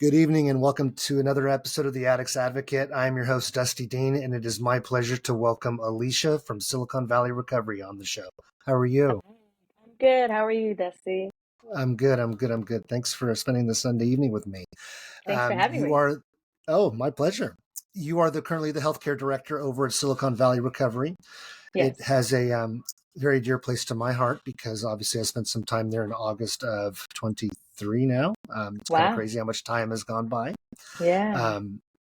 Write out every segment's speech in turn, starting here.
Good evening and welcome to another episode of the Addict's Advocate. I'm your host, Dusty Dean, and it is my pleasure to welcome Alicia from Silicon Valley Recovery on the show. How are you? I'm good. How are you, Dusty? I'm good. Thanks for spending the Sunday evening with me. Thanks for having me. My pleasure. You are currently the healthcare director over at Silicon Valley Recovery. Yes. It has a very dear place to my heart because obviously I spent some time there in August of 23 now. It's kind of crazy how much time has gone by. Yeah.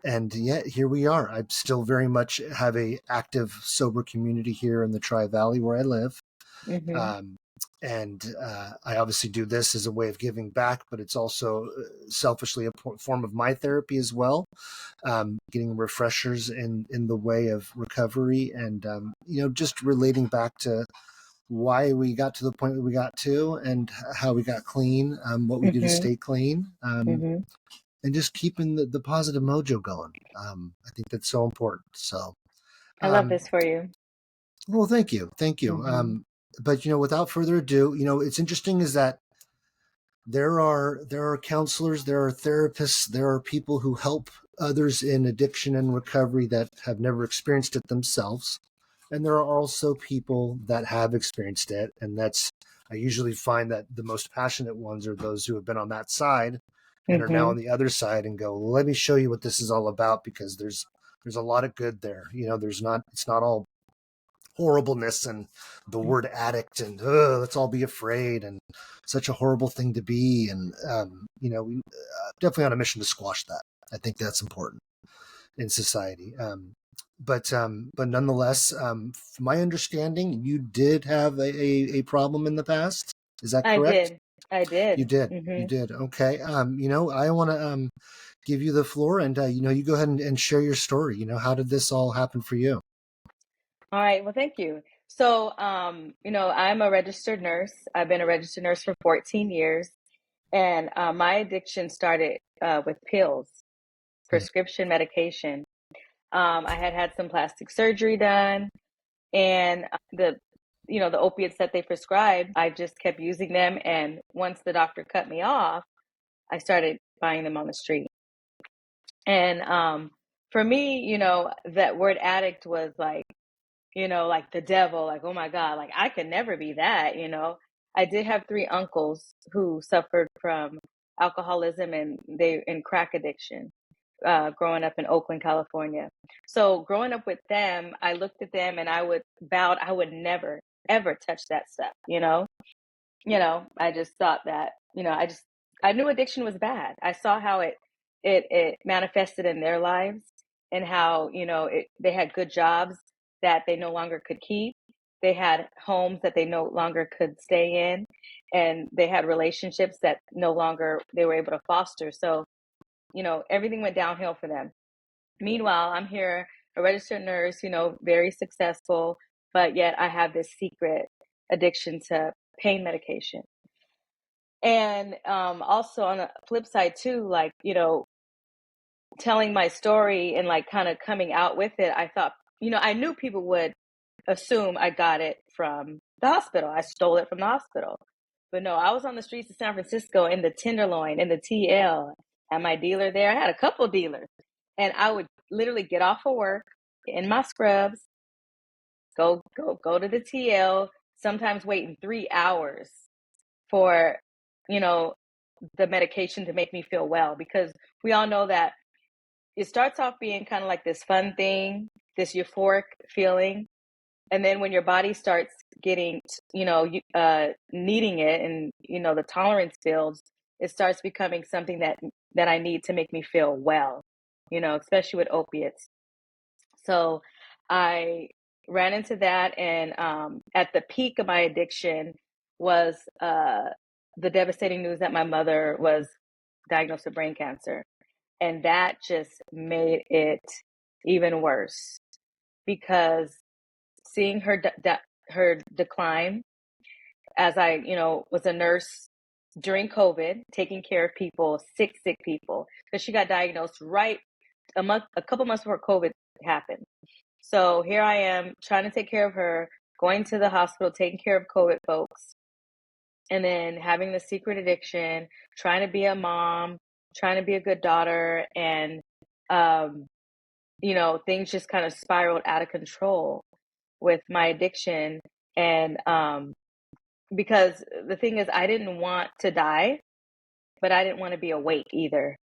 And yet here we are. I still very much have a active sober community here in the Tri-Valley where I live. Mm-hmm. I obviously do this as a way of giving back, but it's also selfishly a form of my therapy as well. Getting refreshers in the way of recovery and, just relating back to why we got to the point that we got to and how we got clean, what we do to stay clean, and just keeping the positive mojo going. I think that's so important. So I love this for you. Well, thank you. Mm-hmm. But without further ado, it's interesting is that there are counselors, there are therapists, there are people who help others in addiction and recovery that have never experienced it themselves. And there are also people that have experienced it. And I usually find that the most passionate ones are those who have been on that side and are now on the other side and go, let me show you what this is all about, because there's a lot of good there. It's not all horribleness and the word addict and let's all be afraid and such a horrible thing to be. And, we definitely on a mission to squash that. I think that's important in society. But nonetheless, from my understanding, you did have a problem in the past. Is that correct? I did. You did. Mm-hmm. You did. Okay. I want to give you the floor and, you go ahead and share your story. How did this all happen for you? All right. Well, thank you. So, I'm a registered nurse. I've been a registered nurse for 14 years. And my addiction started with pills, prescription medication. I had some plastic surgery done, and the opiates that they prescribed, I just kept using them. And once the doctor cut me off, I started buying them on the street. And for me, that word addict was like, like the devil, like, oh my God, like I could never be that. I did have 3 uncles who suffered from alcoholism and crack addiction. Growing up in Oakland, California. So growing up with them, I looked at them and I would never, ever touch that stuff, I just thought that, I knew addiction was bad. I saw how it manifested in their lives and how, they had good jobs that they no longer could keep. They had homes that they no longer could stay in, and they had relationships that no longer they were able to foster. So, everything went downhill for them. Meanwhile, I'm here, a registered nurse, very successful, but yet I have this secret addiction to pain medication. And also on the flip side too, like, telling my story and like kind of coming out with it, I thought, I knew people would assume I got it from the hospital. I stole it from the hospital. But no, I was on the streets of San Francisco in the Tenderloin, in the TL, and my dealer there. I had a couple dealers. And I would literally get off of work in my scrubs, go to the TL, sometimes waiting 3 hours for, the medication to make me feel well, because we all know that it starts off being kind of like this fun thing, this euphoric feeling. And then when your body starts getting, needing it and, the tolerance builds, it starts becoming something that I need to make me feel well, especially with opiates. So I ran into that. And at the peak of my addiction was the devastating news that my mother was diagnosed with brain cancer. And that just made it even worse, because seeing her decline as I, was a nurse during COVID, taking care of people, sick people, because she got diagnosed right a couple months before COVID happened. So here I am trying to take care of her, going to the hospital, taking care of COVID folks, and then having the secret addiction, trying to be a mom, trying to be a good daughter, and um, things just kind of spiraled out of control with my addiction. And because the thing is, I didn't want to die, but I didn't want to be awake either.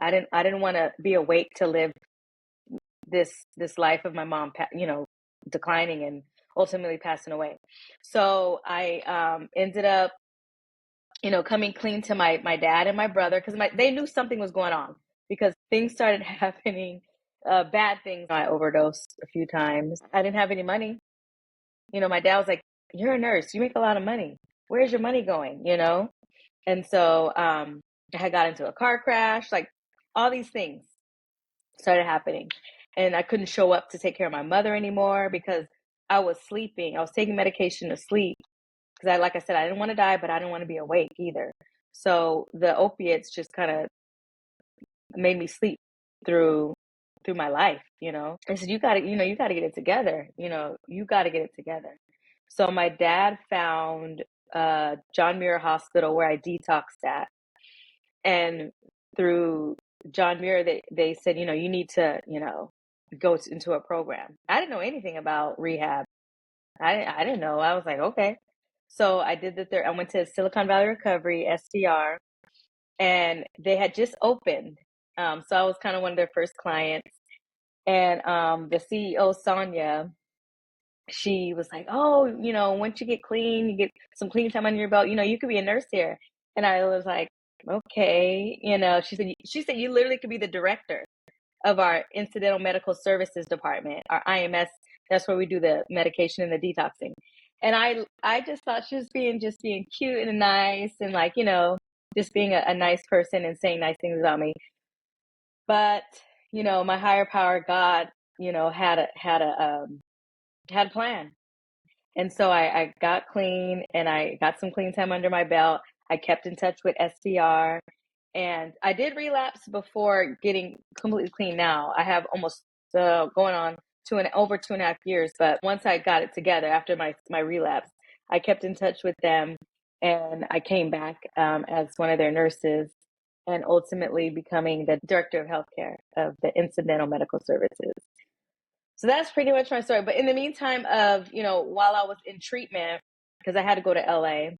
I didn't want to be awake to live this life of my mom, declining and ultimately passing away. So I ended up, coming clean to my dad and my brother, because they knew something was going on, because things started happening, bad things. I overdosed a few times. I didn't have any money. My dad was like, "You're a nurse. You make a lot of money. Where's your money going?" And so I had got into a car crash, like all these things started happening. And I couldn't show up to take care of my mother anymore because I was sleeping. I was taking medication to sleep because like I said, I didn't want to die, but I didn't want to be awake either. So the opiates just kind of made me sleep through my life. I said, you gotta get it together. You gotta get it together. So my dad found John Muir Hospital, where I detoxed at. And through John Muir, they said, you need to, go into a program. I didn't know anything about rehab. I didn't know. I was like, okay. So I did I went to Silicon Valley Recovery, SDR, and they had just opened. So I was kind of one of their first clients. And the CEO, Sonia, she was like, "Oh, once you get clean, you get some clean time under your belt, you could be a nurse here." And I was like, "Okay." She said, "You literally could be the director of our Incidental Medical Services Department, our IMS. That's where we do the medication and the detoxing." And I just thought she was just being cute and nice, and like, just being a nice person and saying nice things about me. But, my higher power, God, had a plan. And so I got clean, and I got some clean time under my belt. I kept in touch with SDR, and I did relapse before getting completely clean. Now I have almost going on over 2.5 years. But once I got it together after my relapse, I kept in touch with them, and I came back as one of their nurses, and ultimately becoming the director of healthcare of the Incidental Medical Services. So that's pretty much my story. But in the meantime while I was in treatment, because I had to go to LA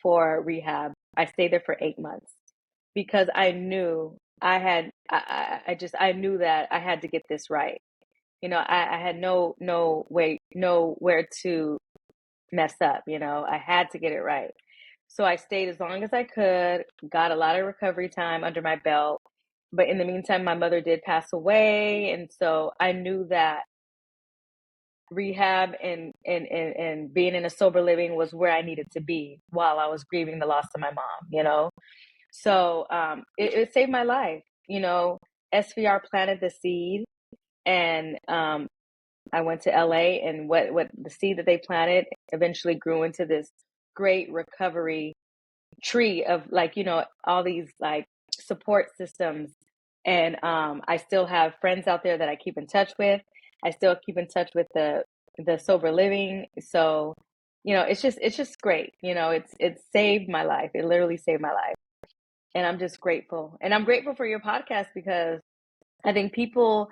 for rehab, I stayed there for 8 months because I knew I knew that I had to get this right. I had nowhere to mess up. I had to get it right. So I stayed as long as I could, got a lot of recovery time under my belt. But in the meantime, my mother did pass away. And so I knew that rehab and being in a sober living was where I needed to be while I was grieving the loss of my mom. So it saved my life. SVR planted the seed, and I went to LA, and what the seed that they planted eventually grew into this great recovery tree of, like, all these like support systems. And I still have friends out there that I keep in touch with. I still keep in touch with the sober living. So, it's just great. It saved my life. It literally saved my life. And I'm just grateful. And I'm grateful for your podcast, because I think people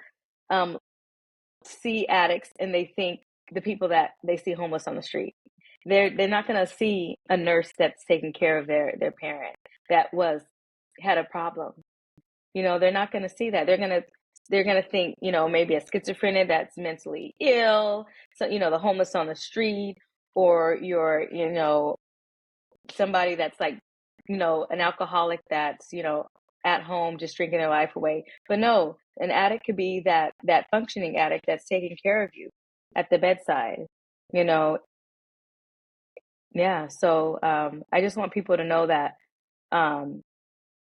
see addicts and they think the people that they see homeless on the street. They're not going to see a nurse that's taking care of their parent that had a problem. They're not going to see that. They're going to think, maybe a schizophrenic that's mentally ill, so the homeless on the street, or somebody that's like, an alcoholic that's, at home just drinking their life away. But no, an addict could be that functioning addict that's taking care of you at the bedside. Yeah. So I just want people to know that,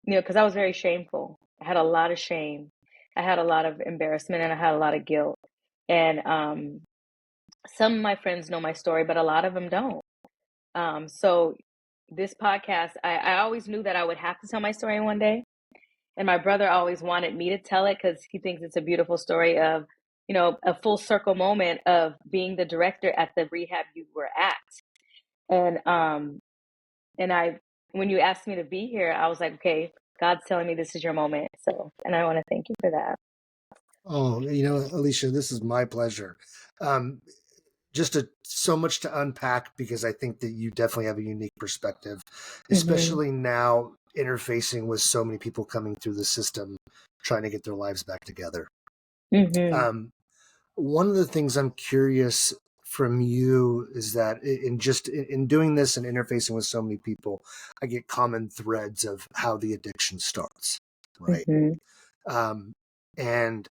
because I was very shameful. I had a lot of shame. I had a lot of embarrassment, and I had a lot of guilt. And some of my friends know my story, but a lot of them don't. So this podcast, I always knew that I would have to tell my story one day. And my brother always wanted me to tell it because he thinks it's a beautiful story of, a full circle moment of being the director at the rehab you were at. And when you asked me to be here, I was like, okay, God's telling me this is your moment. So, and I want to thank you for that. Oh, Alicia, this is my pleasure. Um, so much to unpack because I think that you definitely have a unique perspective, Mm-hmm. especially now interfacing with so many people coming through the system, trying to get their lives back together. Mm-hmm. Um, One of the things I'm curious from you is that in doing this and interfacing with so many people, I get common threads of how the addiction starts, right? Mm-hmm. Um, and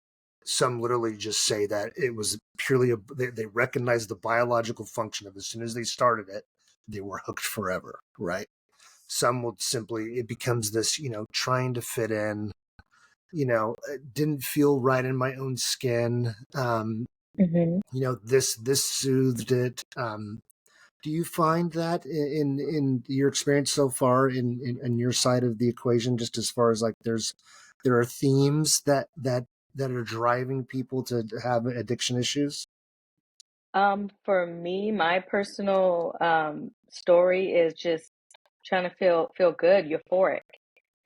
some literally just say that it was purely they recognize the biological function of as soon as they started it, they were hooked forever, right? Some will simply it becomes this, trying to fit in, didn't feel right in my own skin. Mm-hmm. This soothed it. Do you find that in your experience so far in your side of the equation, just as far as like there are themes that are driving people to have addiction issues? For me, my personal story is just trying to feel good, euphoric.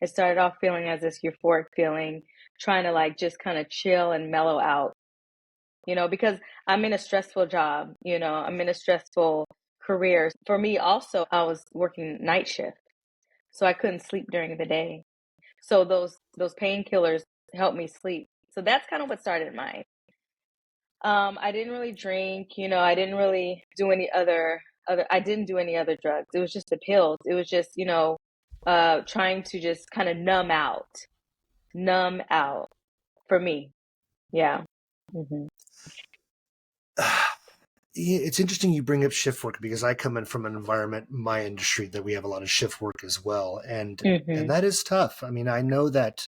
It started off feeling as this euphoric feeling, trying to like just kind of chill and mellow out, because I'm in a stressful job, I'm in a stressful career. For me also, I was working night shift, so I couldn't sleep during the day. So those painkillers helped me sleep. So that's kind of what started mine. I didn't really drink, I didn't really do any other I didn't do any other drugs. It was just the pills. It was just, trying to just kind of numb out for me. Yeah. Hmm. It's interesting you bring up shift work because I come in from an environment, my industry, that we have a lot of shift work as well, and Hmm. that is tough. I mean, I know that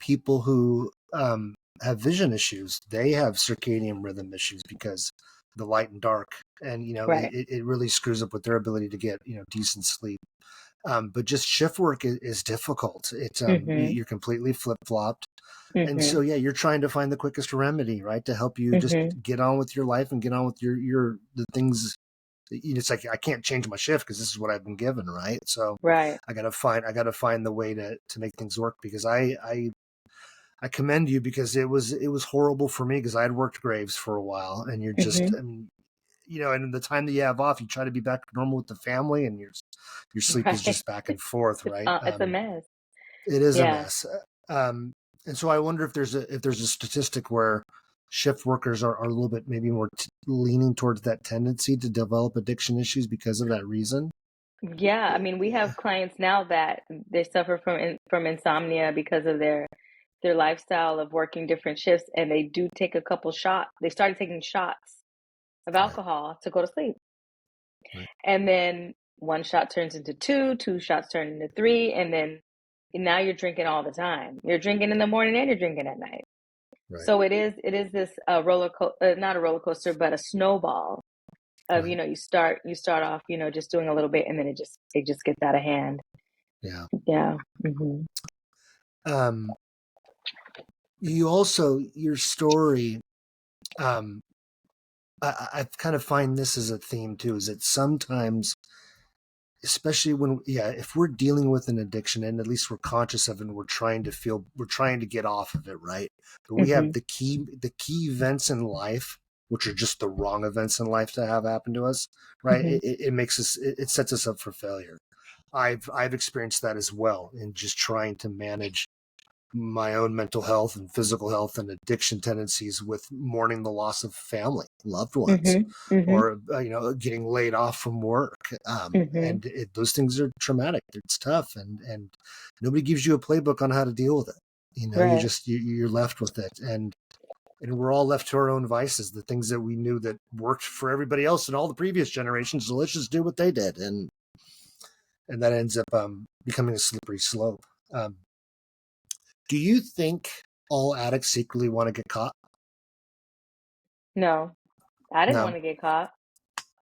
people who have vision issues, they have circadian rhythm issues because the light and dark, and Right. it really screws up with their ability to get decent sleep. But just shift work is difficult. It's Hmm. you're completely flip flopped. And Hmm. so, yeah, you're trying to find the quickest remedy, right, to help you just Hmm. get on with your life and get on with the things. It's like I can't change my shift because this is what I've been given, right? So Right. I gotta find the way to make things work because I commend you because it was horrible for me because I had worked graves for a while and you're just Hmm. I mean and the time that you have off, you try to be back to normal with the family and your sleep is Right. just back and forth, right? It's a mess. It is a Yeah. mess. And so I wonder if there's a statistic where shift workers are a little bit maybe more leaning towards that tendency to develop addiction issues because of that reason. Yeah, I mean, we have clients now that they suffer from insomnia because of their lifestyle of working different shifts, and they do take a couple shots. They started taking shots of Right, alcohol to go to sleep, right, and then one shot turns into two, two shots turn into three, and then now you're drinking all the time. You're drinking in the morning and you're drinking at night. right, So it is this not a roller coaster, but a snowball of right. you start off just doing a little bit, and then it just gets out of hand. Yeah. Yeah. Hmm. Um, you also your story. Um, I kind of find this as a theme too. Is that sometimes especially when if we're dealing with an addiction and at least we're conscious of it and we're trying to get off of it, right? But we have Hmm. the key events in life, which are just the wrong events in life to have happen to us, right? Hmm. It makes us it sets us up for failure. I've experienced that as well in just trying to manage my own mental health and physical health and addiction tendencies with mourning the loss of family, loved ones, Hmm. Hmm. or getting laid off from work. Hmm. And those things are traumatic. It's tough, and nobody gives you a playbook on how to deal with it. You Right. just you're left with it, and we're all left to our own vices. The things that we knew that worked for everybody else in all the previous generations, so let's just do what they did, and that ends up becoming a slippery slope. Um, do you think all addicts secretly want to get caught? No, I didn't want No. to get caught.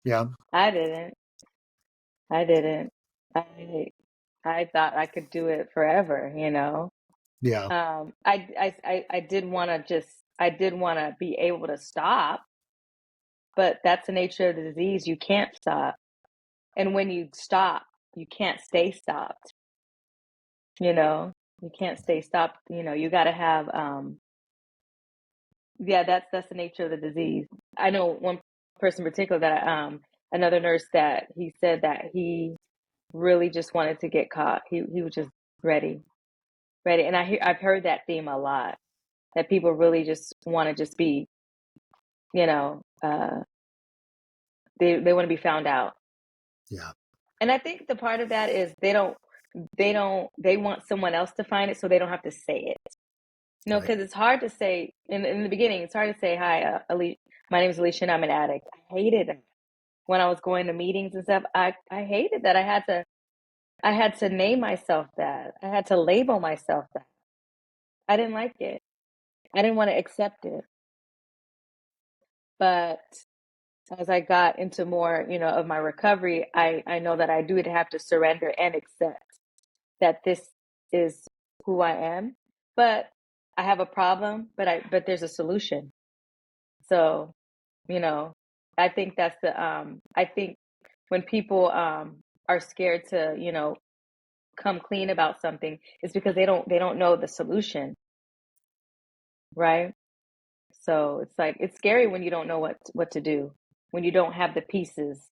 Yeah. I didn't. I didn't. I I thought I could do it forever, Yeah. I did want to be able to stop, but that's the nature of the disease. You can't stop. And when you stop, you can't stay stopped, you know? You can't stay stopped. You got to have, yeah, that's the nature of the disease. I know one person in particular that, another nurse that he said that he really just wanted to get caught. He was just ready, ready. And I've heard that theme a lot, that people really just want to just be, you know, uh, they want to be found out. Yeah. And I think the part of that is they want someone else to find it so they don't have to say it. No, Right. because it's hard to say in the beginning. It's hard to say, "Hi, my name is Alicia, and I'm an addict." I hated it when I was going to meetings and stuff. I hated that I had to name myself that. I had to label myself that. I didn't like it. I didn't want to accept it. But as I got into more, of my recovery, I know that I do have to surrender and accept that this is who I am. But I have a problem, but there's a solution. So, you know, I think that's I think when people are scared to, come clean about something, it's because they don't know the solution, right? So it's like it's scary when you don't know what to do, when you don't have the pieces.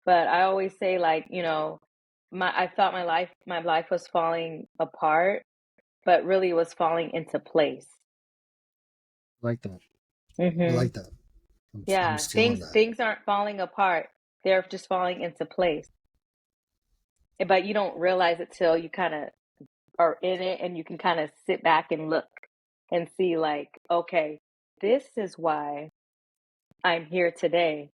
But I always say, like, I thought my life was falling apart, but really it was falling into place. I like that. I Hmm. like that. I'm Yeah, stealing things that. things aren't falling apart. They're just falling into place. But you don't realize it till you kind of are in it, and you can kind of sit back and look and see, like, okay, this is why I'm here today,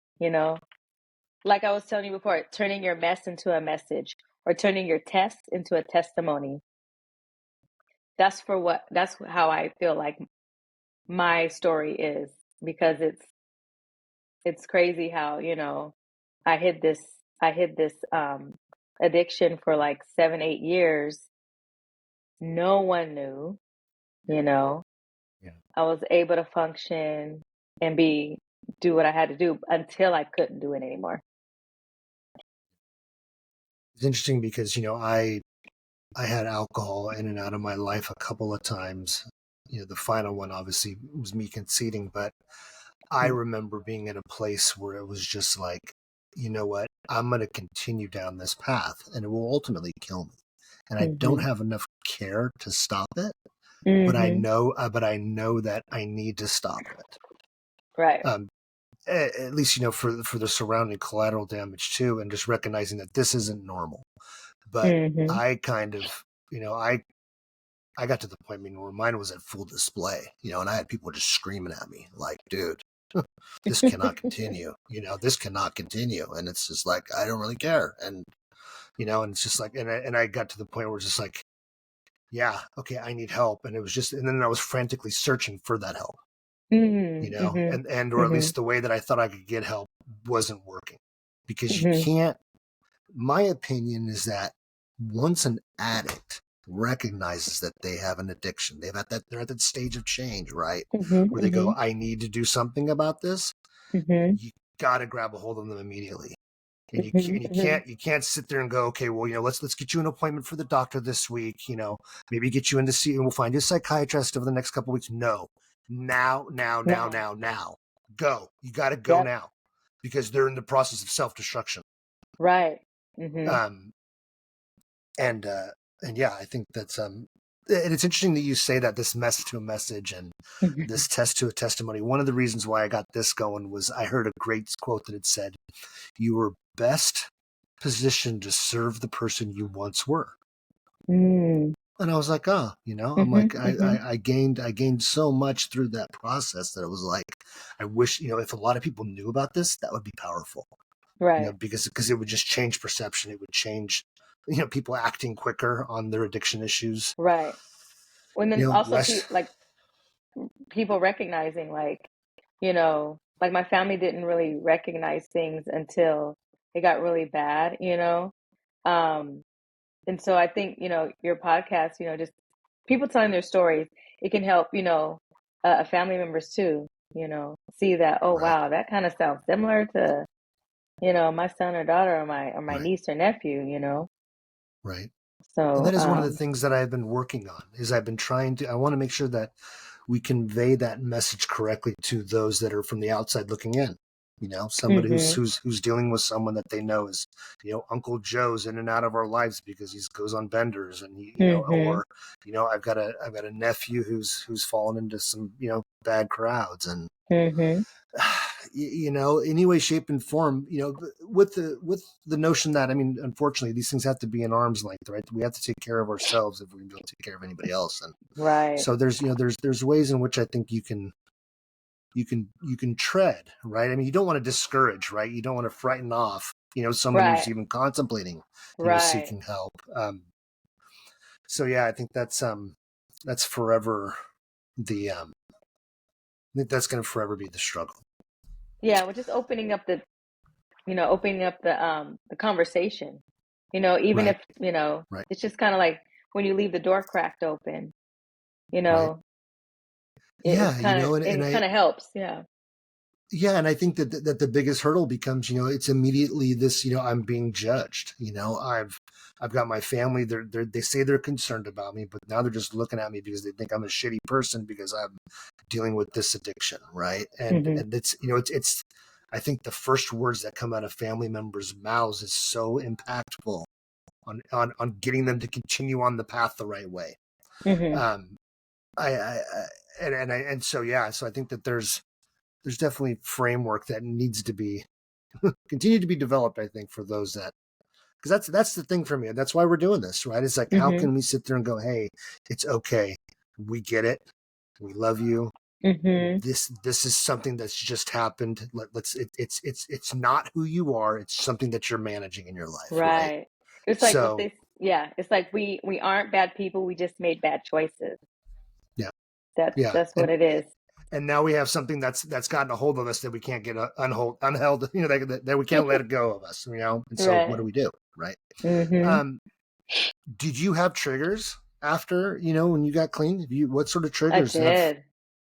Like I was telling you before, turning your mess into a message or turning your test into a testimony. That's how I feel like my story is, because it's crazy how, I hid this I hid this addiction for like 7, 8 years. No one knew, you know. Yeah. I was able to function and do what I had to do until I couldn't do it anymore. It's interesting because, I had alcohol in and out of my life a couple of times. The final one obviously was me conceding, but I Mm. remember being in a place where it was just like, you know what, I'm going to continue down this path and it will ultimately kill me. And I don't Mhm. have enough care to stop it, Mhm. but I know that I need to stop it. Right. Um, at least, for the surrounding collateral damage too, and just recognizing that this isn't normal. But Mhm. I kind of, I got to the point, where mine was at full display, and I had people just screaming at me like, dude, this cannot continue, this cannot continue. And it's just like, I don't really care. And it's just like, and I got to the point where it's just like, yeah, okay, I need help. And it was just, and then I was frantically searching for that help, Mhm. Mhm. or at Mhm. least the way that I thought I could get help wasn't working, because you Mhm. can't, my opinion is that once an addict recognizes that they have an addiction, they're at that stage of change, right? Mhm. Where they go, Mhm. I need to do something about this. Mhm. You got to grab a hold of them immediately. And Mhm. Mhm. you can't sit there and go, okay, well, let's get you an appointment for the doctor this week, maybe get you in to see, and we'll find you a psychiatrist over the next couple of weeks. No, No. now, go. You got to go Yep. now, because they're in the process of self-destruction. Right. Mhm. Um, and yeah, I think that's and it's interesting that you say that, this message to a message and Mhm. this test to a testimony. One of the reasons why I got this going was I heard a great quote that had said, you were best positioned to serve the person you once were. Mm. And I was like, oh, I'm Mhm. like, Mhm. I gained so much through that process that it was like, I wish, if a lot of people knew about this, that would be powerful, Right. because it would just change perception. It would change, people acting quicker on their addiction issues, Right. And then also less. like people recognizing, like, like my family didn't really recognize things until it got really bad. Um and so I think, your podcast, just people telling their stories, it can help, family members too, see that, oh Right, wow, that kind of sounds similar to, my son or daughter, or my right, niece or nephew. right. And So, that is one of the things that I've been working on. Is I've been trying to. I want to make sure that we convey that message correctly to those that are from the outside looking in. You know, somebody who's dealing with someone that they know is, you know, Uncle Joe's in and out of our lives because he goes on benders, and he, you know, or, you know, I've got a nephew who's fallen into some, you know, bad crowds, and you know, any way, shape, and form, you know, with the notion that, I mean, unfortunately, these things have to be in arm's length, right? We have to take care of ourselves if we don't take care of anybody else, and right, so there's, you know, there's ways in which I think you can tread, right? I mean, you don't want to discourage, right? You don't want to frighten off, you know, someone who's even contemplating, you know, seeking help. So yeah, I think that's forever the I think that's going to forever be the struggle. Yeah, we're just opening up the, you know, opening up the conversation. You know, even Right. if, you know, Right. it's just kind of like when you leave the door cracked open, you Right. know, it's Yeah, you kind of, know, and it kind of helps. Yeah. yeah, and I think that the biggest hurdle becomes, you know, it's immediately this, you know, I'm being judged. You know, I've got my family. They say they're concerned about me, but now they're just looking at me because they think I'm a shitty person because I'm dealing with this addiction, right? And it's, you know, it's I think the first words that come out of family members' mouths is so impactful on getting them to continue on the path the right way. Um, I and so yeah, so I think that there's definitely framework that needs to be continue to be developed, I think, for those that, because that's the thing for me. That's why we're doing this, right? It's like, how can we sit there and go, hey, it's okay, we get it, we love you. This is something that's just happened. It's not who you are. It's something that you're managing in your life, right? Right. It's like what So they, yeah, it's like we aren't bad people. We just made bad choices. yeah, yeah, That's what it is. and now we have something that's gotten a hold of us that we can't get unheld, you know, that we can't let it go of us, you know. And so what Right. do we do, right? Did you have triggers after, you know, when you got clean? What sort of I triggers have? did.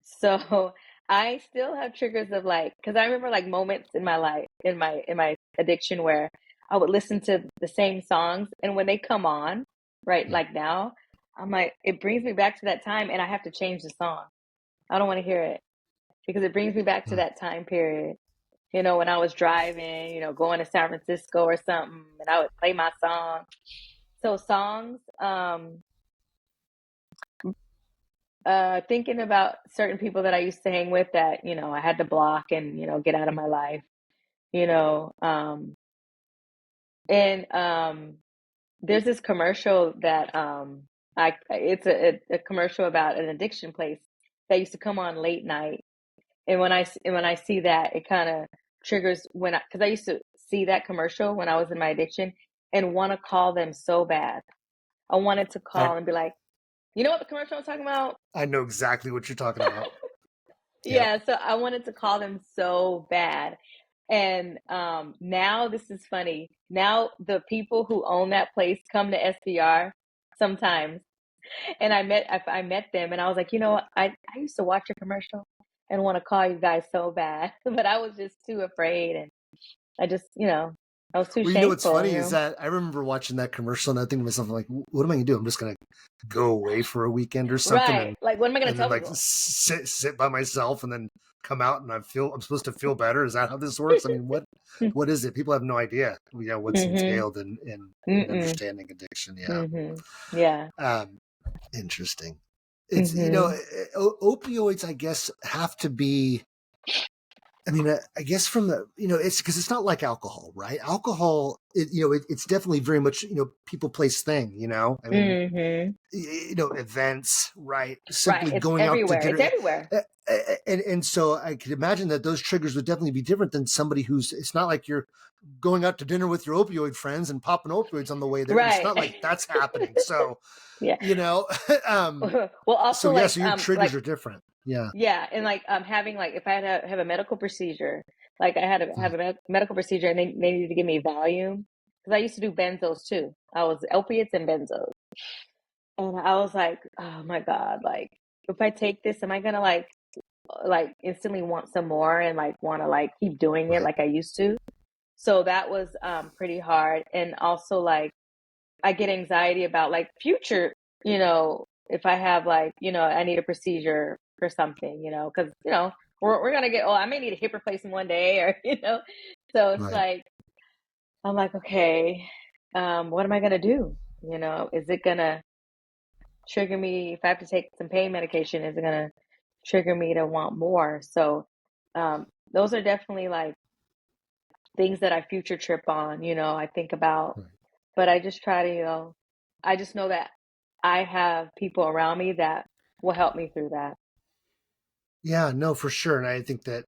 So I still have triggers of like, because I remember like moments in my life, in my addiction where I would listen to the same songs, and when they come on, right, Yeah. like now, I'm like, it brings me back to that time, and I have to change the song. I don't want to hear it because it brings me back to that time period. You know, when I was driving, you know, going to San Francisco or something, and I would play my song. So songs, thinking about certain people that I used to hang with that, you know, I had to block and, you know, get out of my life, you know. And there's this commercial that it's a commercial about an addiction place that used to come on late night. And when I see that, it kind of triggers because I used to see that commercial when I was in my addiction and want to call them so bad. I wanted to I call and be like, you know what the commercial I was talking about? I know exactly what you're talking about. Yep. Yeah, so I wanted to call them so bad. And now this is funny. Now the people who own that place come to SBR sometimes. And I met them and I was like, you know, I used to watch your commercial and want to call you guys so bad. But I was just too afraid and I just, you know, I was too Well, you know what's shameful, funny you is know. that I remember watching that commercial and I think to myself, like, what am I gonna do? I'm just gonna go away for a weekend or something, Right. Like what am I gonna and then tell like people? sit by myself and then come out and I'm supposed to feel better. Is that how this works? I mean, what is it? People have no idea, you know, what's Mm-hmm. entailed in Mm-mm. understanding addiction. Yeah. Mm-hmm. Yeah. Interesting. It's, you know, Mm-hmm. opioids, I guess, have to be. I mean, I guess from the, you know, it's because it's not like alcohol, right? Alcohol, you know, it's definitely very much, you know, people place thing, you know. I mean, Mm-hmm. you know, events, right? Right. Simply It's going out to everywhere. It's dinner. everywhere. And so I could imagine that those triggers would definitely be different than somebody who's, it's not like you're going out to dinner with your opioid friends and popping opioids on the way there. It's Right. not like that's happening. So, Yeah. you know, Well, also so yeah, like so your triggers like are different. Yeah. yeah, and like having like if I had to have a medical procedure, like I had to have a medical procedure and they needed to give me Valium because I used to do benzos too. I was opiates and benzos. And I was like, oh my God, like if I take this, am I gonna like instantly want some more and like want to like keep doing it Right. like I used to? So that was pretty hard. And also like I get anxiety about like future, if I have like, I need a procedure for something, because, we're going to get, oh, I may need a hip replacement one day or, so it's Right. like, I'm like, okay, what am I going to do? Is it going to trigger me if I have to take some pain medication? Is it going to trigger me to want more? So, those are definitely like things that I future trip on, I think about, Right. but I just try to, I just know that I have people around me that will help me through that. Yeah, no, for sure. And I think that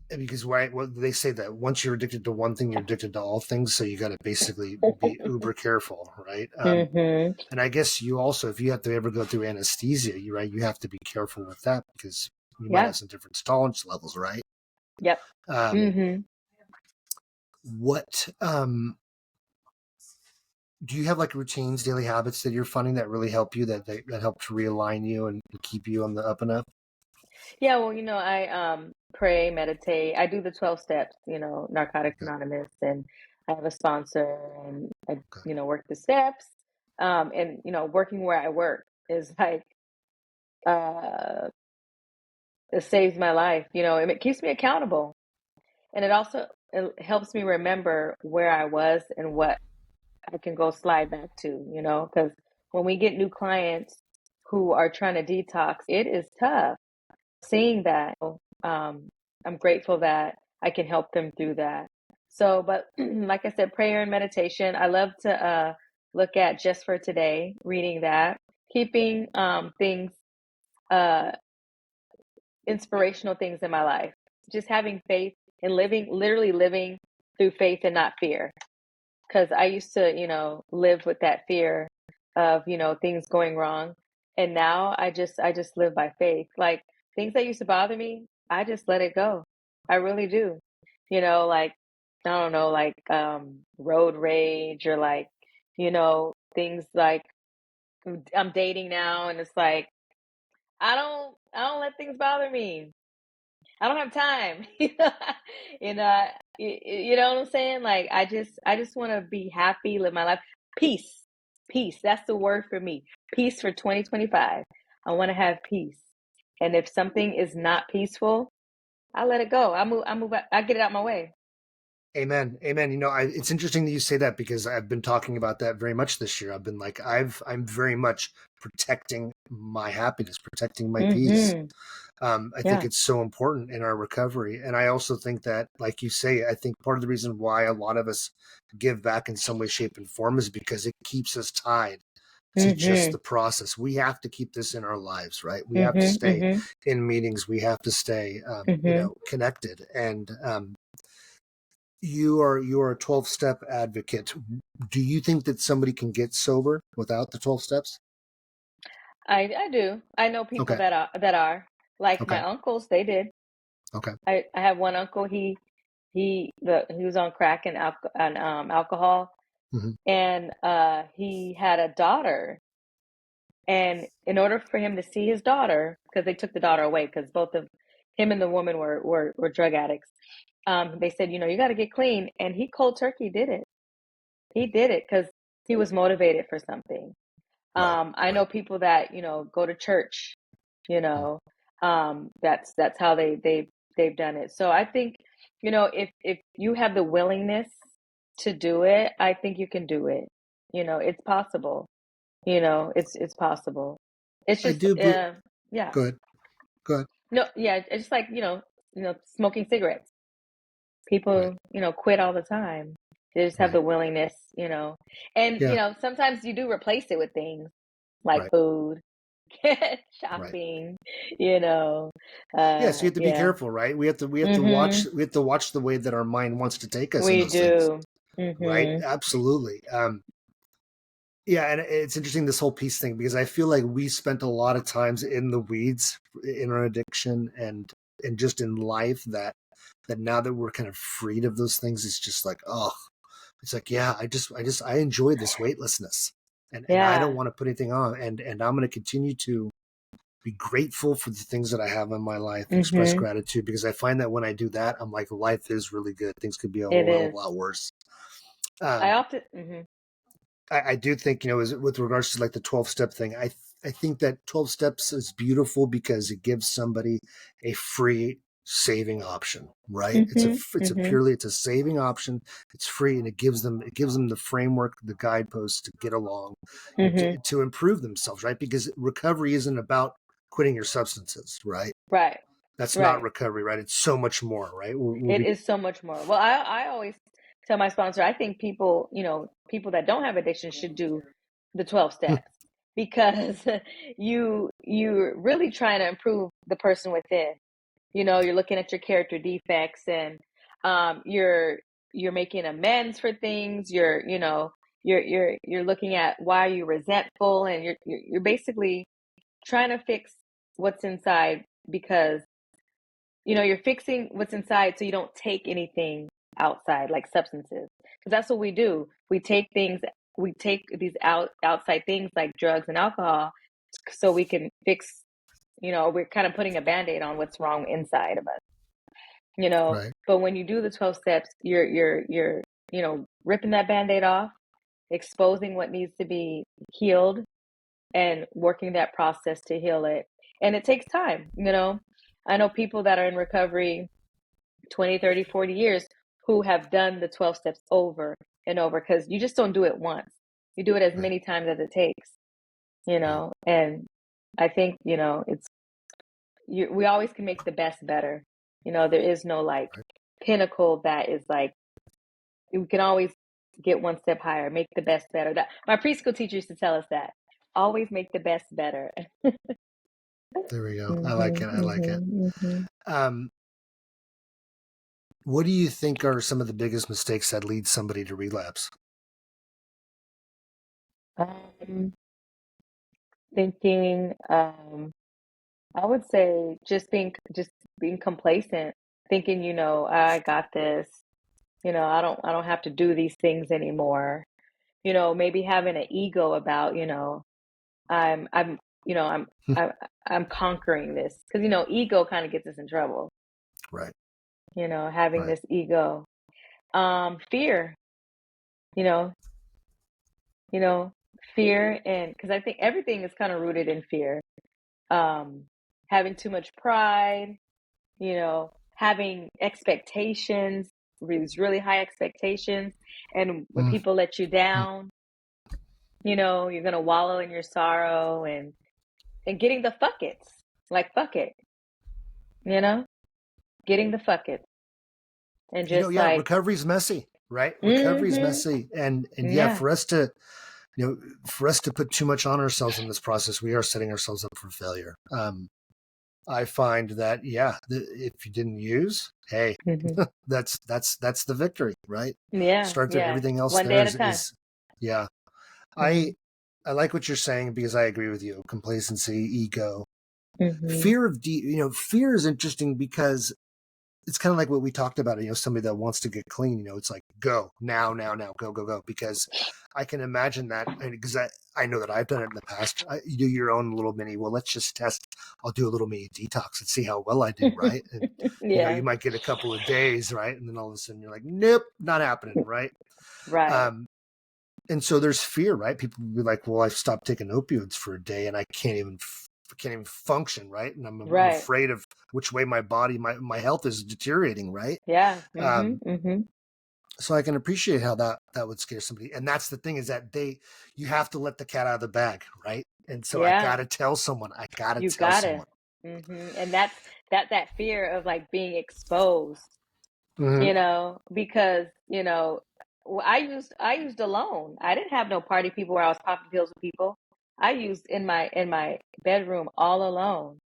because right, well, they say that once you're addicted to one thing, you're addicted to all things. So you got to basically be uber careful, right? Hmm. And I guess you also, if you have to ever go through anesthesia, you have to be careful with that because you might Yeah. have some different tolerance levels, right? Yep. Um, Hmm. what do you have like routines, daily habits that you're finding that really help you that help to realign you and keep you on the up and up? Yeah. Well, I pray, meditate. I do the 12 steps, Narcotics Okay, Anonymous, and I have a sponsor, and I, okay. work the steps. And working where I work is like uh, it saves my life. It keeps me accountable, and it helps me remember where I was and what I can go slide back to. Because when we get new clients who are trying to detox, it is tough. Seeing that, I'm grateful that I can help them through that. So, but like I said, prayer and meditation. I love to look at Just for Today, reading that, keeping things, uh, inspirational things in my life, just having faith and literally living through faith and not fear. Because I used to, live with that fear of, things going wrong. And now I just live by faith. Like things that used to bother me, I just let it go. I really do. Like, I don't know, like road rage or like, things like I'm dating now and it's like I don't let things bother me. I don't have time. You know, you know what I'm saying? Like I just want to be happy, live my life. Peace. Peace. That's the word for me. Peace for 2025. I want to have peace. And if something is not peaceful, I let it go. I get it out my way. Amen. Amen. It's interesting that you say that because I've been talking about that very much this year. I've been like, I'm very much protecting my happiness, protecting my peace. Mhm. I think Yeah. it's so important in our recovery. And I also think that, like you say, I think part of the reason why a lot of us give back in some way, shape, and form is because it keeps us tied to just Mhm. the process. We have to keep this in our lives, right? We have to Mhm. stay Mhm. in meetings. We have to stay, Mhm. connected. And you are a 12-step advocate. Do you think that somebody can get sober without the 12 steps? I do. I know people Okay. that are like my Okay. uncles. They did. Okay. I have one uncle. He was on crack and alcohol, Hmm. and he had a daughter. And in order for him to see his daughter, because they took the daughter away, because both of him and the woman were drug addicts. They said, you got to get clean, and he cold turkey did it. He did it because he was motivated for something. Right. I know Right. people that go to church. You Mm. know, that's how they've done it. So I think, if you have the willingness to do it, I think you can do it. It's possible. It's possible. It's I just do. yeah. Good. Good. No, yeah, it's just like, smoking cigarettes. Right. People, quit all the time. They just have Right. the willingness, and Yeah. sometimes you do replace it with things like Right. food, Right. shopping, Yeah. So you have to be yeah. careful, right? We have to watch Mhm. the way that our mind wants to take us in We those things. do. Right. Mhm. Absolutely. Yeah, and it's interesting this whole peace thing because I feel like we spent a lot of times in the weeds in our addiction and just in life that now that we're kind of freed of those things, it's just like, oh, it's like, yeah, I enjoy this weightlessness, and I don't Yeah. want to put anything on, and I'm going to continue to be grateful for the things that I have in my life, express Mhm. gratitude because I find that when I do that, I'm like, life is really good. Things could be a It whole hell of a is. lot worse. I Um, often mhm. I do think, with regards to like the 12-step thing, I think that 12 steps is beautiful because it gives somebody a free saving option, right? It's a saving option. It's free, and it gives them the framework, the guideposts to get along, to improve themselves, right? Because recovery isn't about quitting your substances, right? Right. That's not Right. recovery, right? It's so much more, right? It is so much more. Well, I always tell my sponsor, I think people, people that don't have addiction should do the 12 steps because you're really trying to improve the person within. You're looking at your character defects, and you're making amends for things. You're looking at why you're resentful, and you're basically trying to fix what's inside because you're fixing what's inside so you don't take anything outside like substances. Because that's what we do. We take these outside things like drugs and alcohol so we can fix, we're kind of putting a band-aid on what's wrong inside of us. Right. But when you do the 12 steps, you're ripping that band-aid off, exposing what needs to be healed, and working that process to heal it. And it takes time. I know people that are in recovery 20, 30, 40 years who have done the 12 steps over and over because you just don't do it once. You do it as Right. many times as it takes. Right. And I think, we always can make the best better. There is no like Right. pinnacle that is like, we can always get one step higher, make the best better. That my preschool teacher used to tell us that. Always make the best better. There we go. I like it. Mhm, I like it. mhm, mhm. Um, what do you think are some of the biggest mistakes that lead somebody to relapse? Um, Thinking, I would say just being complacent, thinking, I got this, I don't have to do these things anymore. Maybe having an ego about, I'm, you know, I'm, I, I'm conquering this because, ego kind of gets us in trouble, Right. having Right. this ego. Fear, you know, you know, fear, and because I think everything is kind of rooted in fear. Um, Having too much pride, having expectations, these really high expectations. And when Mm, people let you mm. down, you're gonna wallow in your sorrow and getting the fuck it's like fuck it, you know, getting the fuck it and just Yeah, like, recovery's messy, right? Recovery's mm-hmm, messy. And yeah, yeah, for us to put too much on ourselves in this process, we are setting ourselves up for failure. I find that, yeah, if you didn't use, hey, hmm, that's the victory, right? yeah, Start there. yeah, Everything else one day there at a is, time. yeah. Hmm. I like what you're saying because I agree with you. Complacency, ego, Hmm. fear fear is interesting because it's kind of like what we talked about. Somebody that wants to get clean. It's like go now, now, now, go, go, go. Because I can imagine that because I know that I've done it in the past. You do your own little mini. Well, let's just test. I'll do a little mini detox and see how well I do, right? And Yeah, you might get a couple of days, right? And then all of a sudden you're like, nope, not happening, right? right. Um, and so there's fear, right? People will be like, well, I've stopped taking opioids for a day and I can't even function, right? And I'm Right. afraid of which way my body, my health is deteriorating, right? Yeah. Hmm. Um, Hmm. so I can appreciate how that would scare somebody. And that's the thing is that you have to let the cat out of the bag, right? And so I Yeah. gotta tell someone. I gotta You tell gotta. someone. And that fear of like being exposed, Hmm. because, I used alone. I didn't have no party people where I was popping pills with people. I used in my bedroom all alone.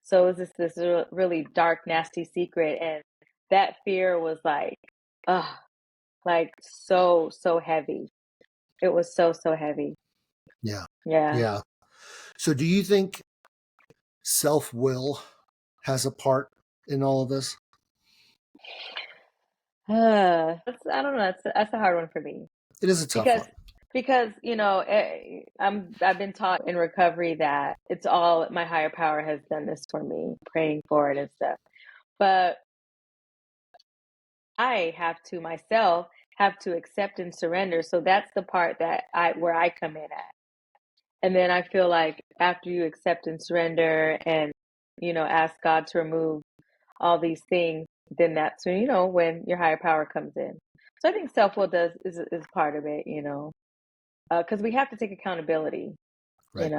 So it was this really dark, nasty secret. And that fear was like, ugh, like so, so heavy. It was so, so heavy. Yeah, Yeah. yeah. So do you think self will has a part in all of this? I don't know. That's a hard one for me. It is a tough because one. because I've been taught in recovery that it's all my higher power has done this for me, praying for it and stuff. But I have to myself have to accept and surrender. So that's the part that where I come in at. And then I feel like after you accept and surrender and, ask God to remove all these things, then that's when, when your higher power comes in. So I think self-will is part of it, because we have to take accountability, Right.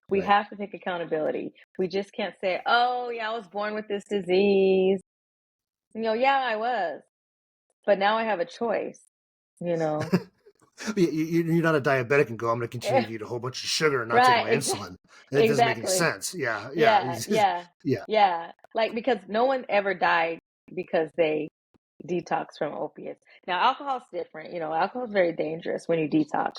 we Right. have to take accountability. We just can't say, oh yeah, I was born with this disease. Yeah, I was, but now I have a choice, You're not a diabetic and go, I'm going to continue to eat a whole bunch of sugar and not take Right, my insulin. It doesn't make any exactly. sense. Yeah. Yeah, yeah, Yeah. yeah. Like, because no one ever died because they detox from opiates. Now, alcohol's different. Alcohol's very dangerous when you detox.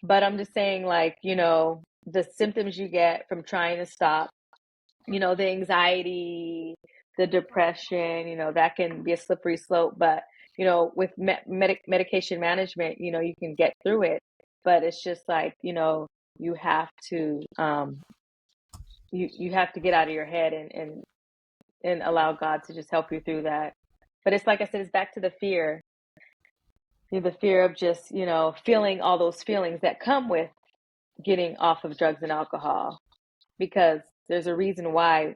But I'm just saying, like, the symptoms you get from trying to stop, the anxiety, the depression, that can be a slippery slope. But, with medication management, you can get through it. But it's just like, you have to you have to get out of your head and allow God to just help you through that. But it's like I said, it's back to the fear. The fear of just, feeling all those feelings that come with getting off of drugs and alcohol, because there's a reason why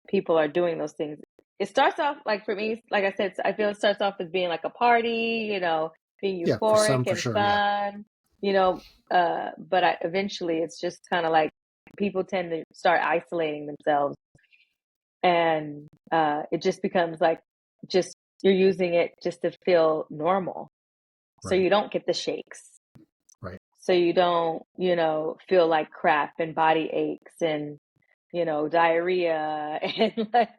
people are doing those things. It starts off, like, for me, like I said, I feel it starts off as being like a party, being Yeah. For some, euphoric for and sure. Yeah. fun, but eventually it's just kind of like people tend to start isolating themselves, and it just becomes like, just you're using it just to feel normal, so Right. you don't get the shakes, Right. so you don't feel like crap and body aches and diarrhea and like,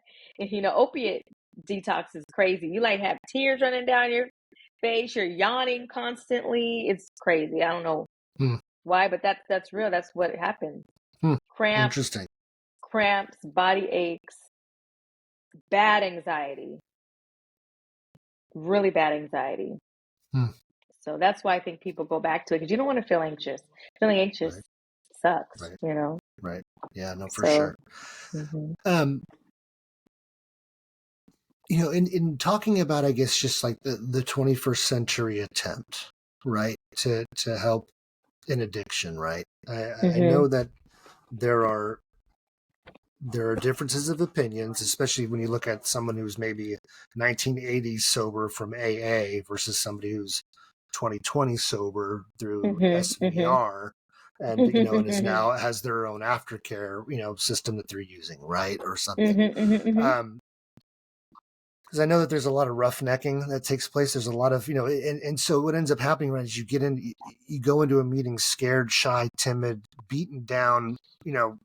opiate detox is crazy. You like have tears running down your face, you're yawning constantly. It's crazy. I don't know Hmm. why, but that's real. That's what happens. Hmm. cramps Interesting. cramps, body aches, bad anxiety, really bad anxiety. Hmm. So that's why I think people go back to it, because you don't want to feel anxious. Feeling anxious Right. sucks, Right. Right. Yeah. No, for So, sure. mhm. Um, in talking about, I guess, just like the 21st century attempt, right, to help in addiction, right? I know that there are differences of opinions, especially when you look at someone who's maybe 1980s sober from AA versus somebody who's 2020 sober through SVR, and and is now has their own aftercare system that they're using, right, or something. Because I know that there's a lot of roughnecking that takes place. There's a lot of, and so what ends up happening, right, is you go into a meeting scared, shy, timid, beaten down,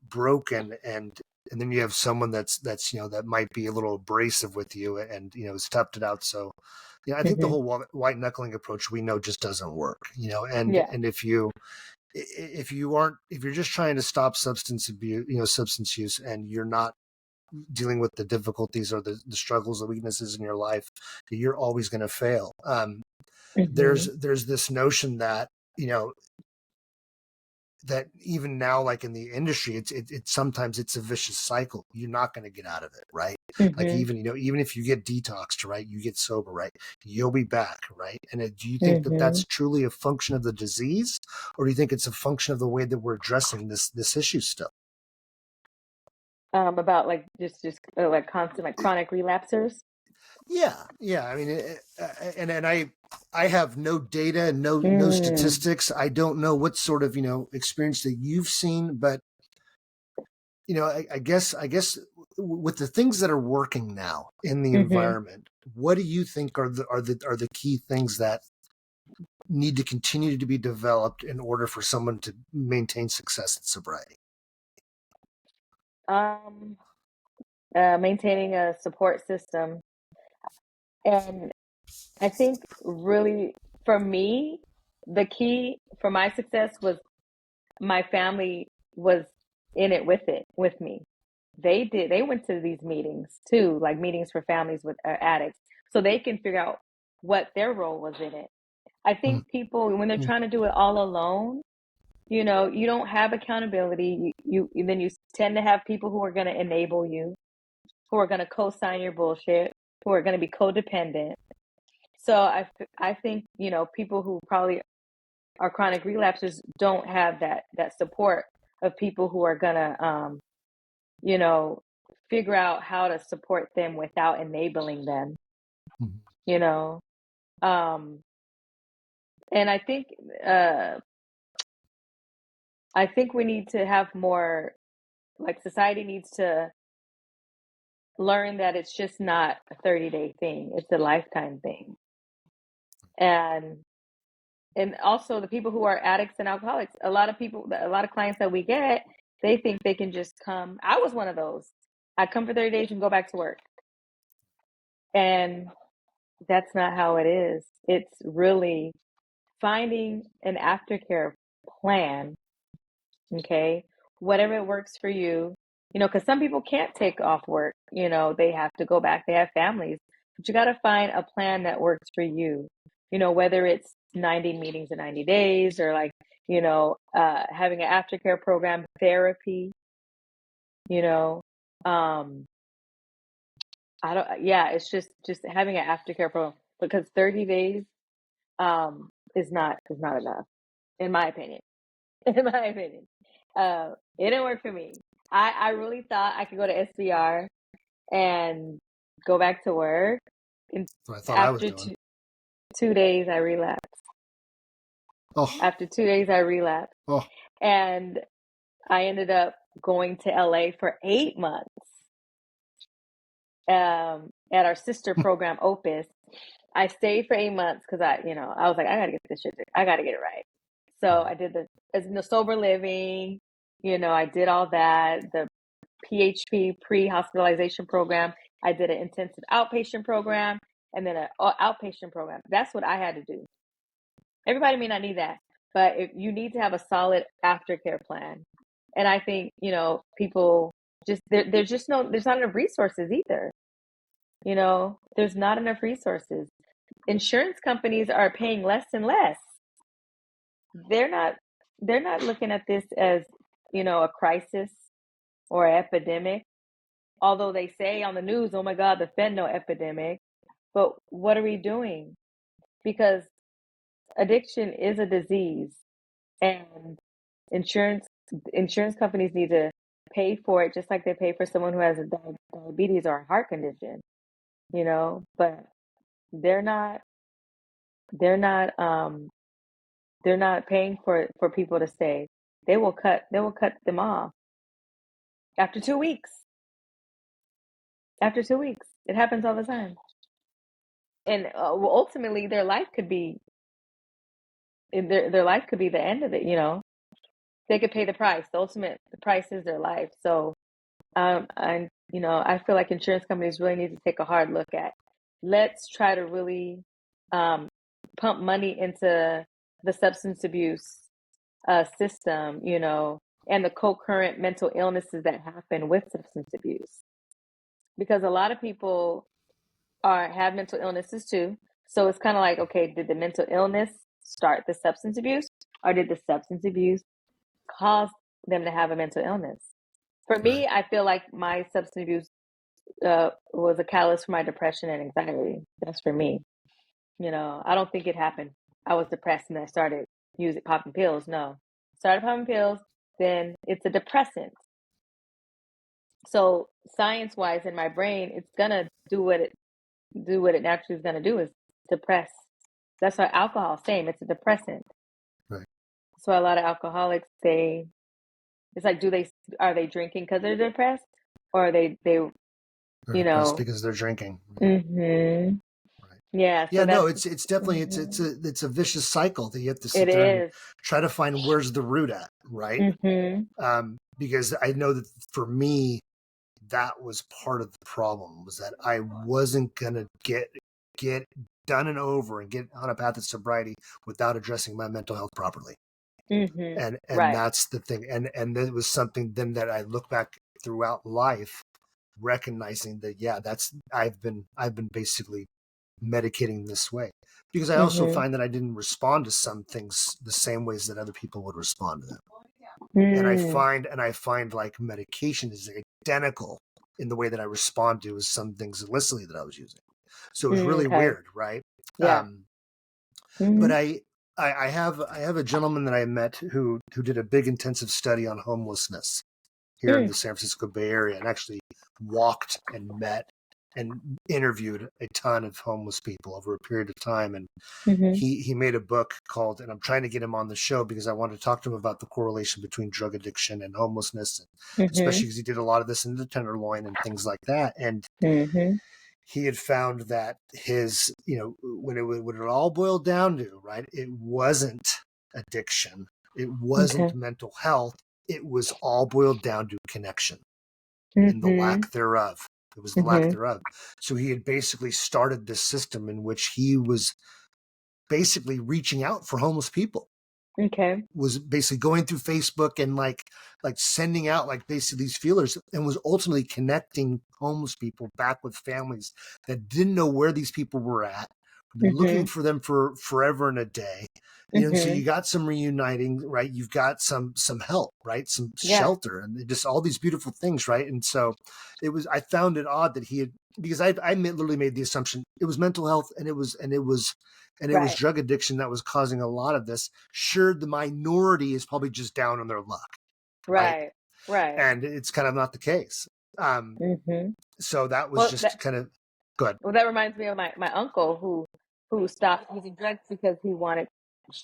broken, and then you have someone that's that might be a little abrasive with you and has toughed it out. So I think the whole white knuckling approach, we know, just doesn't work. And Yeah. and if you're just trying to stop substance abuse, substance use, and you're not dealing with the difficulties or the struggles, the weaknesses in your life, you're always going to fail. There's this notion that that even now, like in the industry, it's sometimes it's a vicious cycle. You're not going to get out of it, right? Like even if you get detoxed, right, you get sober, right, you'll be back, right? And do you think that that's truly a function of the disease, or do you think it's a function of the way that we're addressing this issue still? About like just like constant, like chronic relapsers. Yeah. I mean, and I have no data, no statistics. I don't know what sort of experience that you've seen, but I guess with the things that are working now in the environment, what do you think are the key things that need to continue to be developed in order for someone to maintain success in sobriety? Maintaining a support system. And I think really for me, the key for my success was my family was in it with me. They went to these meetings too, like meetings for families with addicts, so they can figure out what their role was in it. I think people, when they're trying to do it all alone, you don't have accountability. Then you tend to have people who are going to enable you, who are going to co-sign your bullshit, who are going to be codependent. So I think, you know, people who probably are chronic relapsers don't have that support of people who are gonna, you know, figure out how to support them without enabling them, Mhm. you know. Um, and uh, I think we need to have more, like society needs to learn that it's just not a 30-day thing, it's a lifetime thing. And also the people who are addicts and alcoholics, a lot of clients that we get, they think they can just come. I was one of those. I come for 30 days and go back to work. And that's not how it is. It's really finding an aftercare plan, okay? Whatever works for you, you know, because some people can't take off work, you know, they have to go back, they have families, but you got to find a plan that works for you, you know, whether it's 90 meetings in 90 days or like, you know, having an aftercare program, therapy, you know, um, I don't, yeah, it's just having an aftercare program because 30 days, is not enough, in my opinion. In my opinion. It didn't work for me. I really thought I could go to SBR and go back to work. And That's what I thought I was after doing. 2 days, I relapsed. Oh, After 2 days, I relapsed. oh, And I ended up going to LA for 8 months at our sister program, Opus. I stayed for 8 months because I was like, I gotta get this shit. I gotta get it right. So I did the sober living. You know, I did all that. The PHP pre-hospitalization program. I did an intensive outpatient program and then an outpatient program. That's what I had to do. Everybody may not need that, but if you need to have a solid aftercare plan. And I think, you know, people just there's just there's not enough resources either. You know, there's not enough resources. Insurance companies are paying less and less. They're not they're not looking at this as, you know, a crisis or epidemic. Although they say on the news, oh my God, the fentanyl epidemic. But what are we doing? Because addiction is a disease and insurance insurance companies need to pay for it just like they pay for someone who has a diabetes or a heart condition, you know, but they're not they're not they're not paying for people to stay. They will cut them off after 2 weeks. After 2 weeks. It happens all the time. And well, ultimately their life could be the end of it, you know. They could pay the price. The price is their life. So I feel like insurance companies really need to take a hard look at. Let's try to really um, pump money into the substance abuse system, you know, and the co-current mental illnesses that happen with substance abuse. Because a lot of people have mental illnesses too. So it's kind of like, okay, did the mental illness start the substance abuse, or did the substance abuse cause them to have a mental illness? For right. me, I feel like my substance abuse was a catalyst for my depression and anxiety. That's for me. You know, I don't think it happened. I was depressed and I started using popping pills. No, started popping pills. Then it's a depressant. So science wise, in my brain, it's gonna do what it naturally is gonna do is depress. That's why alcohol, same. It's a depressant. Right. So a lot of alcoholics, it's like, are they drinking because they're depressed, or are they They're you depressed know? because they're drinking. Hmm. Right. Yeah. Yeah, So no, that's it's definitely mhm. it's a vicious cycle that you have to It sit there and is. try to find where's the root at, right? Mhm. Because I know that for me, that was part of the problem, was that I wasn't gonna get done and over and get on a path of sobriety without addressing my mental health properly. Mhm. And Right. that's the thing. And it was something then that I look back throughout life, recognizing that yeah, that's I've been basically medicating this way. Because I also Mhm. find that I didn't respond to some things the same ways that other people would respond to them. Mm. And I find like medication is identical in the way that I respond to some things illicitly that I was using. So it was really Okay. weird, right? Yeah. But Mm-hmm. I have a gentleman that I met who did a big intensive study on homelessness here in the San Francisco Bay Area, and actually walked and met and interviewed a ton of homeless people over a period of time. And Mm-hmm. he made a book called, and I'm trying to get him on the show because I want to talk to him about the correlation between drug addiction and homelessness, and especially Mm-hmm. because he did a lot of this in the Tenderloin and things like that. And Mm-hmm. he had found that his, when it all boiled down to, right, it wasn't addiction, it wasn't Okay. mental health, it was all boiled down to connection and the Mm-hmm. lack thereof. It was the lack Mm-hmm. thereof. So he had basically started this system in which he was basically reaching out for homeless people, Okay. was basically going through Facebook and like sending out like basically these feelers, and was ultimately connecting homeless people back with families that didn't know where these people were at, been looking Mm-hmm. for them for forever and a day. So Mm-hmm. you got some reuniting, right? You've got some help, right? Some Yeah. shelter, and just all these beautiful things, right? And so I found it odd that he had, because I literally made the assumption it was mental health, and it was Right. drug addiction that was causing a lot of this. Sure, the minority is probably just down on their luck, right? Right. Right. And it's kind of not the case. Mm-hmm. So that was Well, just kind of good. well, that reminds me of my uncle who stopped using drugs because he wanted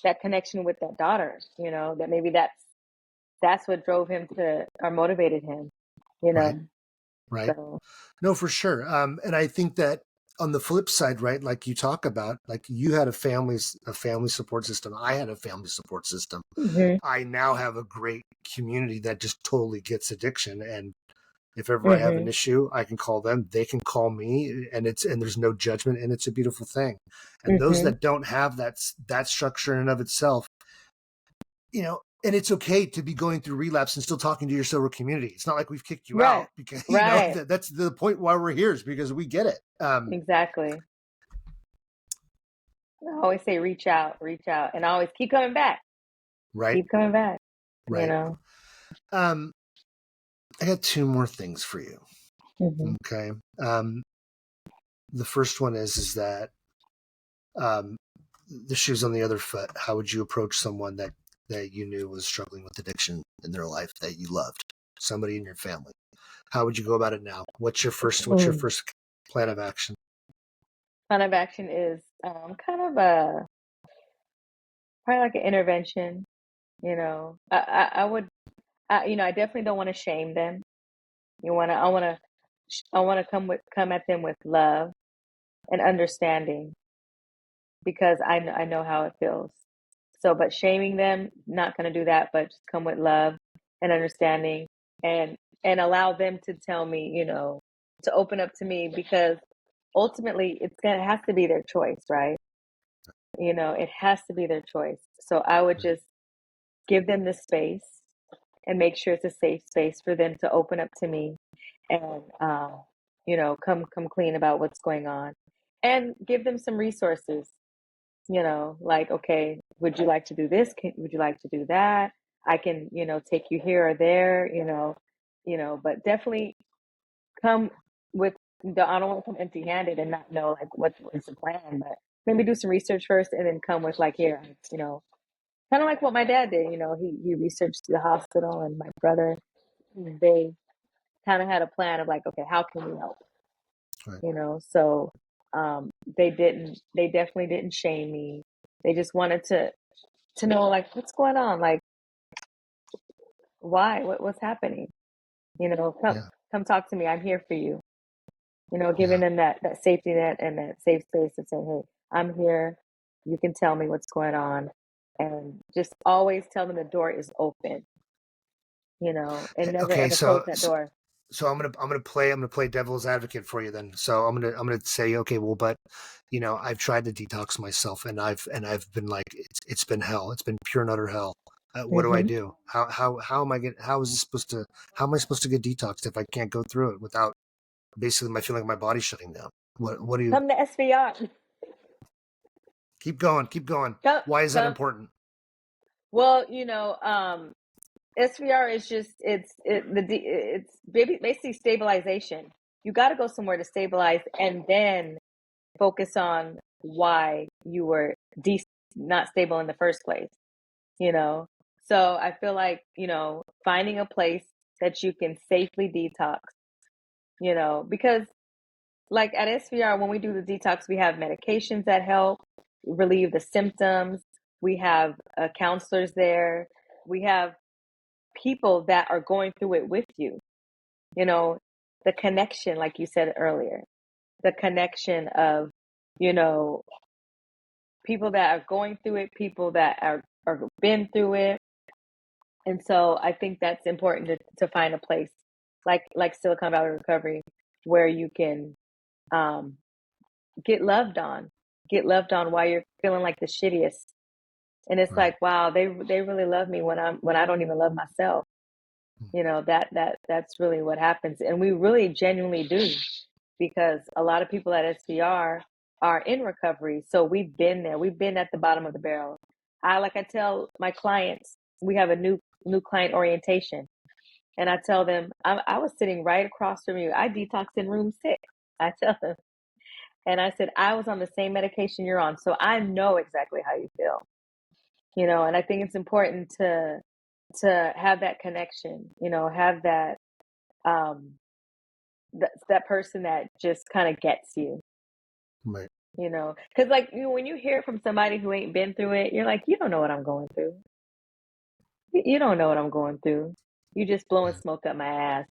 that connection with that daughter. That maybe that's what drove him to or motivated him. You Right. know. Right. So. No, for sure. And I think that on the flip side, right, like you talk about, like you had a family support system. I had a family support system. Mm-hmm. I now have a great community that just totally gets addiction. And if ever I have an Mm-hmm. issue, I can call them, they can call me, and there's no judgment, and it's a beautiful thing. And those Mm-hmm. that don't have that structure in and of itself, and it's okay to be going through relapse and still talking to your sober community. It's not like we've kicked you Right. out, because Right. that's the point why we're here, is because we get it. Exactly. I always say reach out, and always keep coming back. Right. Keep coming back. Right. Um, I got two more things for you. Mm-hmm. Okay. The first one is that the shoes on the other foot. How would you approach someone that you knew was struggling with addiction in their life, that you loved, somebody in your family? How would you go about it now? What's your first plan of action? Plan of action is kind of a probably like an intervention. I would, I definitely don't want to shame them. I want to come at them with love and understanding, because I know how it feels. So, but shaming them, not going to do that, but just come with love and understanding, and allow them to tell me, to open up to me, because ultimately it has to be their choice, right? It has to be their choice. So I would just give them the space and make sure it's a safe space for them to open up to me, and come clean about what's going on, and give them some resources. Like, okay, would you like to do this? Would you like to do that? I can, take you here or there. But definitely come with. I don't want to come empty-handed and not know like what's the plan, but maybe do some research first and then come with like, here, kind of like what my dad did. He researched the hospital, and my brother, they kind of had a plan of like, okay, how can we help? Right. So they definitely didn't shame me. They just wanted to know like what's going on, like why, what's happening. Come Yeah. come talk to me. I'm here for you. Giving Yeah. them that safety net and that safe space of saying, hey, I'm here. You can tell me what's going on, and just always tell them the door is open. And never Okay. ever close that door. So I'm gonna play devil's advocate for you then. So I'm gonna say, okay, well, but I've tried to detox myself, and I've been like, it's been hell. It's been pure and utter hell. What do I Mm-hmm. do? How am I how am I supposed to get detoxed if I can't go through it without basically my feeling like my body's shutting down? What do you Come to SVR. keep going? Keep going. Come, Why is that come. important? Well, SVR is just it's basically stabilization. You got to go somewhere to stabilize, and then focus on why you were not stable in the first place, you know? So I feel like, finding a place that you can safely detox, because like at SVR, when we do the detox, we have medications that help relieve the symptoms. We have counselors there. We have people that are going through it with you. The connection, like you said earlier, the connection of, you know, people that are going through it, people that are been through it. And so I think that's important to find a place like Silicon Valley Recovery where you can um, get loved on, while you're feeling like the shittiest. And it's Right. like, wow, they really love me when I don't even love myself. That's really what happens. And we really genuinely do, because a lot of people at SVR are in recovery. So we've been there. We've been at the bottom of the barrel. I tell my clients, we have a new client orientation. And I tell them, I was sitting right across from you. I detoxed in room 6. I tell them, and I said, I was on the same medication you're on. So I know exactly how you feel, and I think it's important to have that connection, have that, that person that just kind of gets you, Right. because when you hear it from somebody who ain't been through it, you're like, you don't know what I'm going through. You don't know what I'm going through. You just blowing Right. smoke up my ass,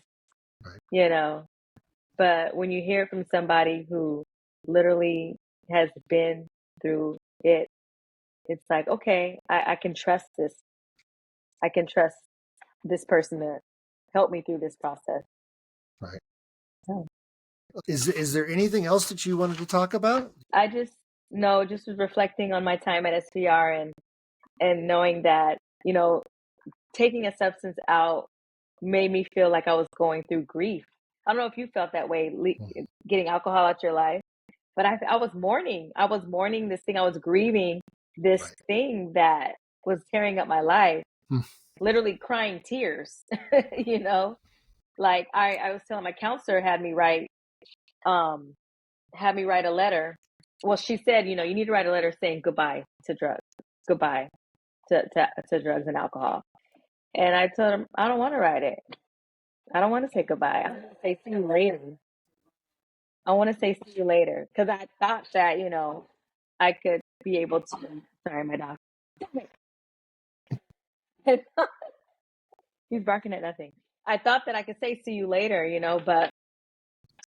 Right. But when you hear it from somebody who literally has been through it, it's like, okay, I can trust this. I can trust this person to help me through this process. Right. Oh. Is there anything else that you wanted to talk about? I just was reflecting on my time at SVR and knowing that, taking a substance out made me feel like I was going through grief. I don't know if you felt that way, getting alcohol out your life, but I was mourning. I was mourning this thing. I was grieving this Right. thing that was tearing up my life, Hmm. literally crying tears, Like I was telling my counselor um, had me write a letter. Well, she said, you need to write a letter saying goodbye to drugs, goodbye to drugs and alcohol. And I told him, I don't want to write it. I don't want to say goodbye. I want to say see you later. I want to say see you later, because I thought that I could be able to. Sorry, my dog. He's barking at nothing. I thought that I could say see you later, but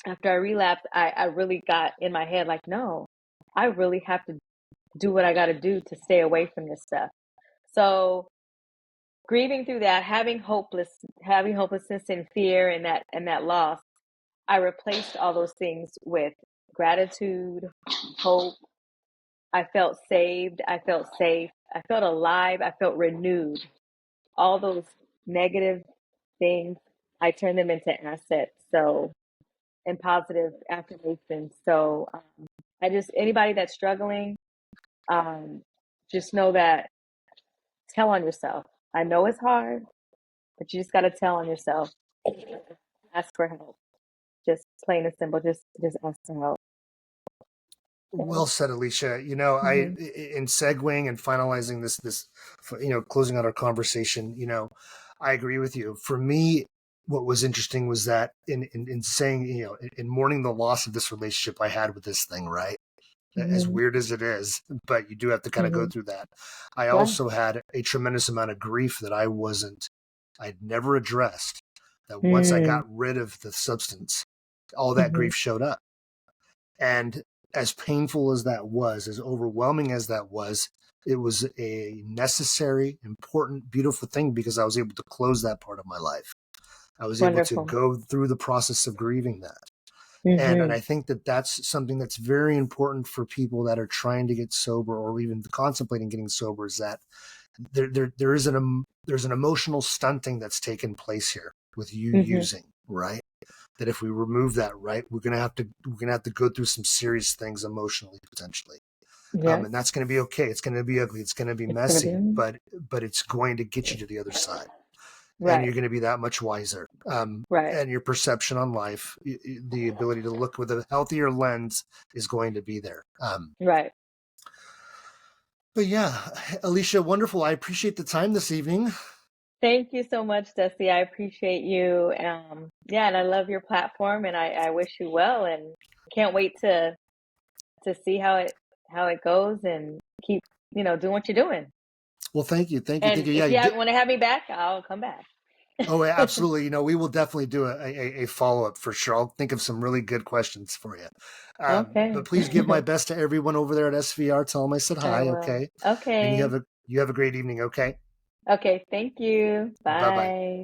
after I relapsed, I really got in my head like, no, I really have to do what I got to do to stay away from this stuff. So grieving through that, having hopelessness and fear and that loss, I replaced all those things with gratitude, hope. I felt saved. I felt safe. I felt alive. I felt renewed. All those negative things, I turned them into assets. So, and positive affirmations. So, anybody that's struggling, um, just know that, tell on yourself. I know it's hard, but you just got to tell on yourself. Ask for help. Just plain and simple. Just ask for help. Well said, Alicia. Mm-hmm. In segueing and finalizing this, closing out our conversation, I agree with you. For me, what was interesting was that in saying, in mourning the loss of this relationship I had with this thing, right? As Mm-hmm. weird as it is, but you do have to kind of go Mm-hmm. through that. I Yeah. also had a tremendous amount of grief that I'd never addressed. That once I Mm-hmm. got rid of the substance, all that grief showed up. And as painful as that was, as overwhelming as that was, it was a necessary, important, beautiful thing, because I was able to close that part of my life. I was able to Wonderful. go through the process of grieving that. And Mm-hmm. I think that that's something that's very important for people that are trying to get sober or even contemplating getting sober, is that there's an emotional stunting that's taken place here with you Mm-hmm. using, right? That if we remove that, right, we're gonna have to go through some serious things emotionally, potentially. Yes. And that's going to be okay. It's going to be ugly. It's going to be It's gonna messy, be. but it's going to get you to the other side. and you're Right. going to be that much wiser. Right. And your perception on life, the ability to look with a healthier lens is going to be there. Right. But yeah, Alicia, wonderful. I appreciate the time this evening. Thank you so much, Dusty. I appreciate you. Yeah, and I love your platform, and I wish you well, and can't wait to see how it goes, and keep doing what you're doing. Well, thank you. Thank you. Thank And you. if Yeah, you want to have me back, I'll come back. oh, absolutely. We will definitely do a follow-up for sure. I'll think of some really good questions for you. But Okay. please give my best to everyone over there at SVR. Tell them I said I hi, will. okay? And Okay. you have a great evening, okay? Okay. Thank you. Bye-bye. Bye.